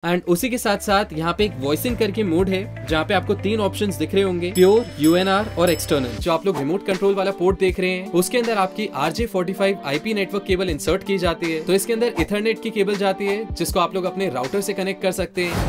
And उसी के साथ साथ यहाँ पे एक वॉइसिंग करके मोड है जहाँ पे आपको 3 ऑप्शंस दिख रहे होंगे, प्योर, यूएनआर और एक्सटर्नल। जो आप लोग रिमोट कंट्रोल वाला पोर्ट देख रहे हैं उसके अंदर आपकी RJ45 IP network cable insert की जाती है। तो इसके अंदर इथरनेट की केबल जाती है जिसको आप लोग अपने राउटर से कनेक्ट कर सकते हैं।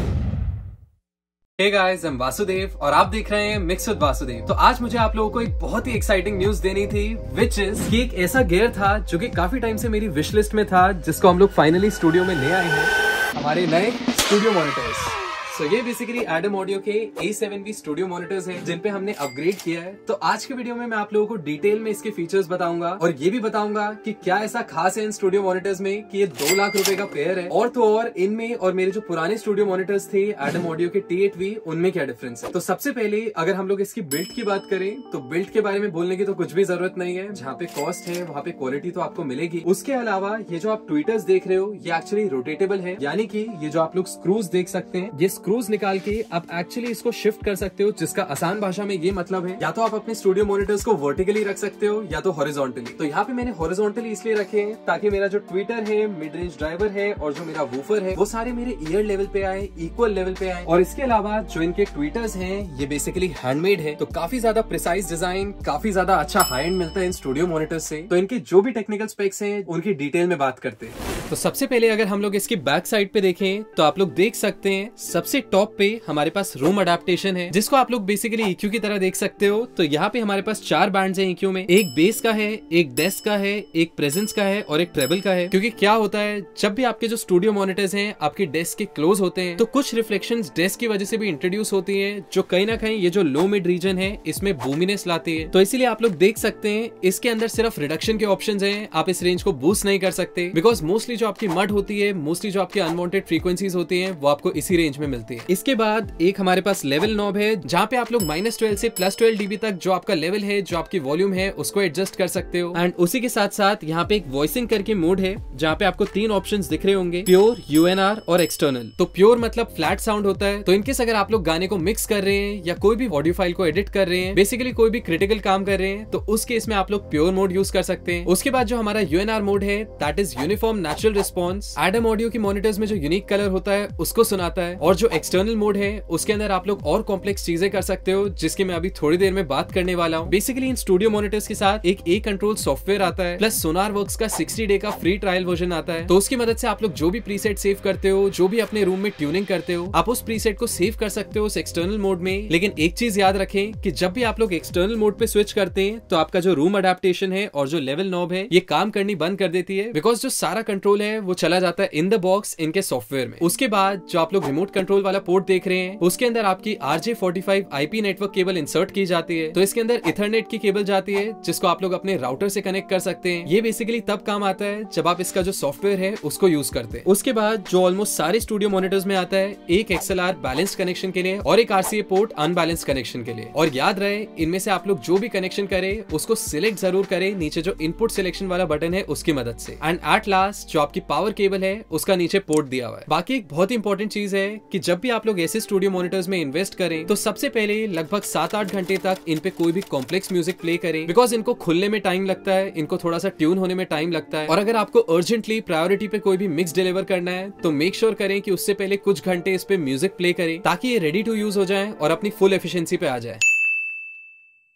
Hey guys, I'm वासुदेव और आप देख रहे हैं मिक्स विद वासुदेव। तो आज मुझे आप लोगों को एक बहुत ही एक्साइटिंग न्यूज देनी थी, विच इज कि एक ऐसा गियर था जो कि काफी टाइम से मेरी विश लिस्ट में था, जिसको हम लोग फाइनली स्टूडियो में ले आए हैं, हमारे नए स्टूडियो मॉनिटर्स। तो ये बेसिकली एडम ऑडियो के A7V स्टूडियो मॉनिटर्स हैं जिन पे हमने अपग्रेड किया है। तो आज के वीडियो में मैं आप लोगों को डिटेल में इसके फीचर्स बताऊंगा और ये भी बताऊंगा कि क्या ऐसा खास है इन स्टूडियो मॉनिटर्स में कि ये 2 लाख रुपए का पेयर है, और तो और इनमें और मेरे जो पुराने स्टूडियो मॉनिटर्स थे एडम ऑडियो के T8V उनमें क्या डिफरेंस है। तो सबसे पहले अगर हम लोग इसकी बिल्ड की बात करें तो बिल्ड के बारे में बोलने की तो कुछ भी जरूरत नहीं है। जहाँ पे कॉस्ट है वहाँ पे क्वालिटी तो आपको मिलेगी। उसके अलावा ये जो आप ट्विटर्स देख रहे हो ये एक्चुअली रोटेटेबल है, यानी कि ये जो आप लोग स्क्रूज देख सकते हैं, ये स्क्रूज निकाल के आप एक्चुअली इसको शिफ्ट कर सकते हो, जिसका आसान भाषा में ये मतलब है या तो आप अपने स्टूडियो मॉनिटर्स को वर्टिकली रख सकते हो या तो हॉरिजॉन्टली। तो यहाँ पे मैंने हॉरिजॉन्टली इसलिए रखे हैं ताकि मेरा जो ट्विटर है, मिड रेंज ड्राइवर है और जो मेरा वूफर है वो सारे मेरे ईयर लेवल पे आए, इक्वल लेवल पे आए। और इसके अलावा जो इनके ट्विटर्स हैं ये बेसिकली हैंडमेड है, तो काफी ज्यादा प्रिसाइज डिजाइन, काफी ज्यादा अच्छा हाई एंड मिलता है इन स्टूडियो मॉनिटर्स से। तो इनके जो भी टेक्निकल स्पेक्स हैं उनकी डिटेल में बात करते हैं। तो सबसे पहले अगर हम लोग इसकी बैक साइड पे देखें तो आप लोग देख सकते हैं सबसे टॉप पे हमारे पास रूम अडेप्टेशन है, जिसको आप लोग बेसिकली EQ की तरह देख सकते हो। तो यहाँ पे हमारे पास 4 बैंड्स हैं EQ में, एक बेस का है, एक डेस्क का है, एक प्रेजेंस का है और एक ट्रेबल का है। क्योंकि क्या होता है, जब भी आपके जो स्टूडियो मॉनिटर्स हैं आपके डेस्क के क्लोज होते हैं तो कुछ रिफ्लेक्शंस डेस्क की वजह से भी इंट्रोड्यूस होती है, जो कहीं ना कहीं ये जो लो मिड रीजन है इसमें बूमिनेस लाती है। तो इसीलिए आप लोग देख सकते हैं इसके अंदर सिर्फ रिडक्शन के ऑप्शंस हैं, आप इस रेंज को बूस्ट नहीं कर सकते, बिकॉज मोस्टली जो आपकी मड होती है, मोस्टली जो आपकी अनवांटेड फ्रीक्वेंसीज होती है वो आपको इसी रेंज में मिलती है। इसके बाद एक हमारे पास लेवल नॉब है जहाँ पे आप लोग -12 से +12 dB तक जो आपका लेवल है, जो आपकी वॉल्यूम है उसको एडजस्ट कर सकते हो। एंड उसी के साथ साथ यहाँ पे एक वॉइसिंग करके मोड है जहाँ पे आपको 3 ऑप्शंस दिख रहे होंगे, प्योर, यूएनआर और एक्सटर्नल। तो प्योर मतलब फ्लैट साउंड होता है, तो इनकेस अगर आप लोग गाने को मिक्स कर रहे हैं या कोई भी ऑडियो फाइल को एडिट कर रहे हैं, बेसिकली कोई भी क्रिटिकल काम कर रहे हैं, तो उस केस में आप लोग प्योर मोड यूज कर सकते हैं। उसके बाद जो हमारा यूएनआर मोड है that is uniform natural response. Adam audio की मॉनिटर्स में जो यूनिक कलर होता है उसको सुनाता है। और जो एक्सटर्नल मोड है उसके अंदर आप लोग और कॉम्प्लेक्स चीजें कर सकते हो, जिसकी मैं अभी थोड़ी देर में बात करने वाला हूँ। बेसिकली इन स्टूडियो मॉनिटर्स के साथ एक A कंट्रोल सॉफ्टवेयर आता है, प्लस सोनार वर्क्स का 60 डे का फ्री ट्रायल वर्जन आता है। तो उसकी मदद से आप लोग जो भी प्रीसेट सेव करते हो, जो भी अपने रूम में ट्यूनिंग करते हो, आप उस प्रीसेट को सेव कर सकते हो उस एक्सटर्नल मोड में। लेकिन एक चीज याद रखें कि जब भी आप लोग एक्सटर्नल मोड पे स्विच करते हैं तो आपका जो रूम अडेप्टेशन है और जो लेवल नॉब है ये काम करनी बंद कर देती है, बिकॉज जो सारा कंट्रोल है वो चला जाता है इन द बॉक्स इनके सॉफ्टवेयर में। उसके बाद जो आप लोग रिमोट कंट्रोल वाला पोर्ट देख रहे हैं उसके अंदर आपकी RJ45 IP network cable insert की जाती है। तो इसके अंदर इथरनेट की केबल जाती है जिसको आप लोग अपने राउटर से कनेक्ट कर सकते हैं। ये बेसिकली तब काम आता है जब आप इसका जो सॉफ्टवेयर है उसको यूज करते हैं। उसके बाद जो ऑलमोस्ट सारे स्टूडियो मॉनिटर्स में आता है, एक XLR बैलेंस्ड कनेक्शन के लिए और एक RCA पोर्ट अनबैलेंस्ड कनेक्शन के लिए। और याद रहे इनमें से आप लोग जो भी कनेक्शन करे उसको सिलेक्ट जरूर करें नीचे जो इनपुट सिलेक्शन वाला बटन है उसकी मदद से। एंड एट लास्ट जो आपकी पावर केबल है उसका नीचे पोर्ट दिया हुआ है। बाकी एक बहुत इंपॉर्टेंट चीज है कि जब भी आप लोग ऐसे स्टूडियो मॉनिटर्स में इन्वेस्ट करें तो सबसे पहले लगभग 7-8 घंटे तक इन पे कोई भी कॉम्प्लेक्स म्यूजिक प्ले करें, बिकॉज इनको खुलने में टाइम लगता है, इनको थोड़ा सा ट्यून होने में टाइम लगता है। और अगर आपको अर्जेंटली प्रायोरिटी पे कोई भी मिक्स डिलीवर करना है तो मेक श्योर करें कि उससे पहले कुछ घंटे इस पे म्यूजिक प्ले करें ताकि ये रेडी टू यूज हो जाए और अपनी फुल एफिशिएंसी पे आ जाए।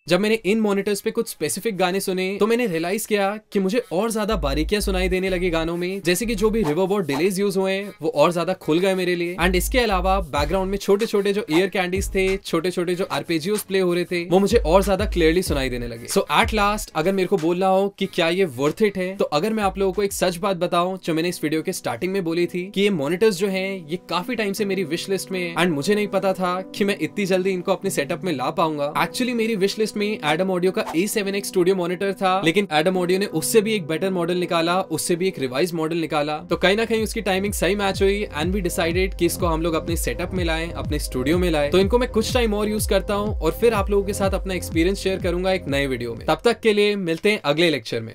जब मैंने इन मॉनिटर्स पे कुछ स्पेसिफिक गाने सुने तो मैंने रियलाइज किया कि मुझे और ज्यादा बारीकियां सुनाई देने लगी गानों में, जैसे कि जो भी रिवर्ब और डिलेज यूज हुए हैं वो और ज्यादा खुल गए मेरे लिए। एंड इसके अलावा बैकग्राउंड में छोटे छोटे जो ईयर कैंडीज थे, छोटे छोटे जो आरपेजियोस प्ले हो रहे थे वो मुझे और ज्यादा क्लियरली सुनाई देने लगे। सो एट लास्ट अगर मेरे को बोलना हो कि क्या ये वर्थ इट है, तो अगर मैं आप लोगों को एक सच बात बताऊं जो मैंने इस वीडियो के स्टार्टिंग में बोली थी कि ये मॉनिटर्स जो है ये काफी टाइम से मेरी विश लिस्ट में है एंड मुझे नहीं पता था कि मैं इतनी जल्दी इनको अपने सेटअप में ला पाऊंगा। एक्चुअली मेरी विश लिस्ट में एडम ऑडियो का A7X स्टूडियो मॉनिटर था, लेकिन एडम ऑडियो ने उससे भी एक बेटर मॉडल निकाला, उससे भी एक रिवाइज मॉडल निकाला। तो कहीं ना कहीं उसकी टाइमिंग सही मैच हुई एंड वी डिसाइडेड कि इसको हम लोग अपने सेटअप में लाएं, अपने स्टूडियो में लाएं। तो इनको मैं कुछ टाइम और यूज करता हूं और फिर आप लोगों के साथ अपना एक्सपीरियंस शेयर करूंगा एक नए वीडियो में। तब तक के लिए मिलते हैं अगले लेक्चर में।